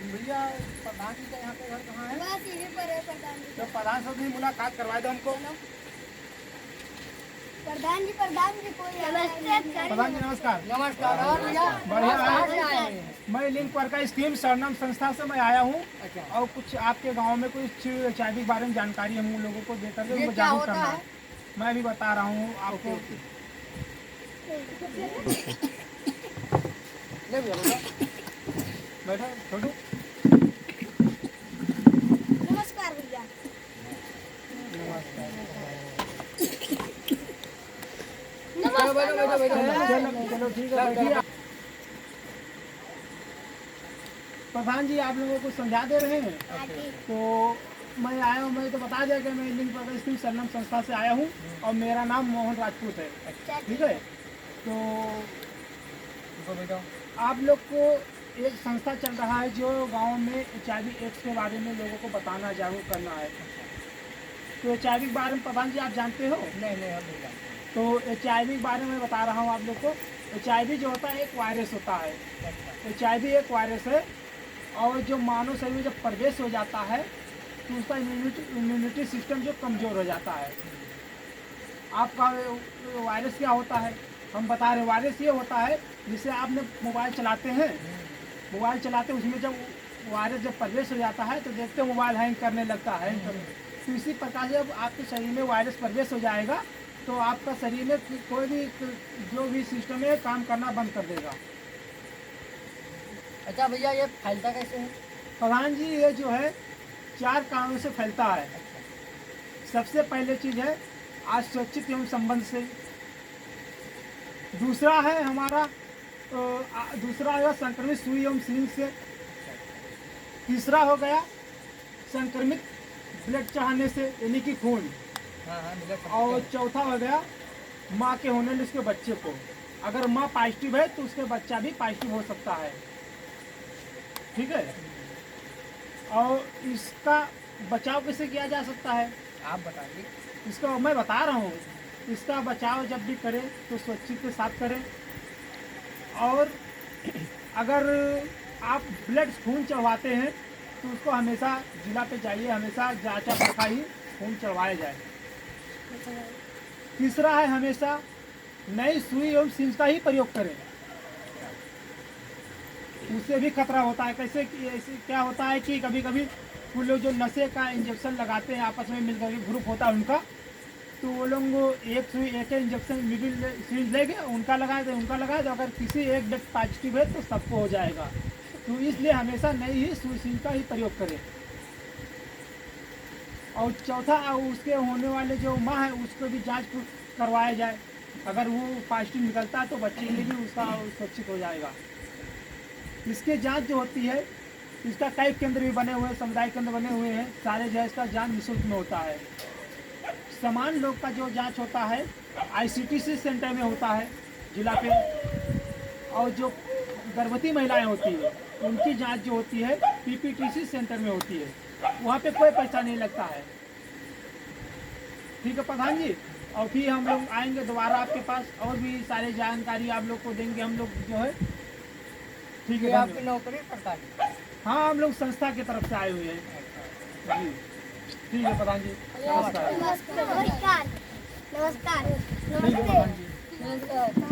भैया प्रधान जी का यहाँ पे घर कहाँ है? बस यहीं पर है प्रधान जी। तो प्रधान से भी मुलाकात करवा दो हमको। प्रधान जी कोई नमस्ते। प्रधान जी नमस्कार। नमस्कार। और भैया बढ़िया बढ़िया है। है। मैं लिंक पर का स्कीम सरनाम संस्था से मैं आया हूँ अच्छा। और कुछ आपके गांव में कुछ HIV के बारे में जानकारी हम लोगों को देकर के ये उनको क्या जागरूक होता करना है? है। मैं भी बता रहा हूँ आपको। ले भैया बैठो छोटू। नमस्कार भैया। बैठो बैठो बैठो चलो ठीक है बैठिए। प्रधान जी आप लोगों को समझा दे रहे हैं। तो मैं आया हूँ, मैं तो बता दिया कि मैं लिंक पर स्कीम सरनाम संस्था से आया हूँ और मेरा नाम मोहन राजपूत है। ठीक है। तो बैठो। आप लोग को एक संस्था चल रहा है जो गांव में HIV एड्स के बारे में लोगों को बताना जागरूक करना है। तो HIV के बारे में प्रधान जी आप जानते हो? नहीं नहीं अब नहीं जानते। तो HIV के बारे में बता रहा हूँ आप लोग को। HIV जो होता है एक वायरस होता है। HIV एक वायरस है और जो मानव शरीर में जब प्रवेश हो जाता है तो उसका इम्यूनिटी सिस्टम जो कमज़ोर हो जाता है। आपका वायरस क्या होता है हम बता रहे हैं। वायरस ये होता है जिससे आपने मोबाइल चलाते हैं, मोबाइल चलाते उसमें जब वायरस जब प्रवेश हो जाता है तो देखते मोबाइल हैंग करने लगता है। तो इसी प्रकार से जब आपके शरीर में वायरस प्रवेश हो जाएगा तो आपका शरीर में कोई भी जो भी सिस्टम है काम करना बंद कर देगा। अच्छा भैया ये फैलता कैसे है? प्रधान जी ये जो है 4 कारणों से फैलता है। सबसे पहले चीज़ है असुरक्षित एवं संबंध से। दूसरा है हमारा दूसरा है संक्रमित सुई एवं सींग से। तीसरा हो गया संक्रमित ब्लड चढ़ाने से यानी कि खून। हाँ मिला। और चौथा हो गया माँ के होने में उसके बच्चे को। अगर माँ पॉजिटिव है तो उसके बच्चा भी पॉजिटिव हो सकता है। ठीक है। और इसका बचाव कैसे किया जा सकता है आप बताइए। इसका मैं बता रहा हूँ। इसका बचाव जब भी करें तो स्वच्छता के साथ करें। और अगर आप ब्लड खून चढ़वाते हैं तो उसको हमेशा जिला पे जाइए, हमेशा जांचा परखा ही खून चढ़वाया जाए। तीसरा है हमेशा नई सुई एवं सिंज का ही प्रयोग करें। उससे भी खतरा होता है। कैसे ऐसे क्या होता है कि कभी कभी वो लोग जो नशे का इंजेक्शन लगाते हैं आपस में मिलकर के ग्रुप होता है उनका, तो वो लोग एक सुई एक इंजेक्शन मिडिल सिरिंज लेंगे, उनका लगाए तो उनका लगाए तो अगर किसी एक व्यक्ति पॉजिटिव है तो सबको हो जाएगा। तो इसलिए हमेशा नई ही सुई सिंज का ही प्रयोग करें। और चौथा उसके होने वाले जो माँ है उसको भी जांच करवाया जाए। अगर वो पॉजिटिव निकलता है तो बच्चे के लिए भी उसका सुरक्षित हो जाएगा। इसके जांच जो होती है इसका कई केंद्र भी बने हुए हैं, समुदाय केंद्र बने हुए हैं सारे जो है इसका जांच निःशुल्क में होता है। समान लोग का जो जांच होता है ICTC सेंटर में होता है जिला पे। और जो गर्भवती महिलाएं होती है उनकी जांच जो होती है PPTC सेंटर में होती है। वहाँ पे कोई पैसा नहीं लगता है। ठीक है प्रधान जी। और फिर हम लोग आएंगे दोबारा आपके पास और भी सारी जानकारी आप लोग को देंगे हम लोग जो है। ठीक है। आपकी नौकरी सरकारी? हाँ हम लोग संस्था की तरफ से आए हुए हैं जी। ठीक है प्रधान जी नमस्कार। नमस्कार। ठीक है प्रधान जी। नमस्कार।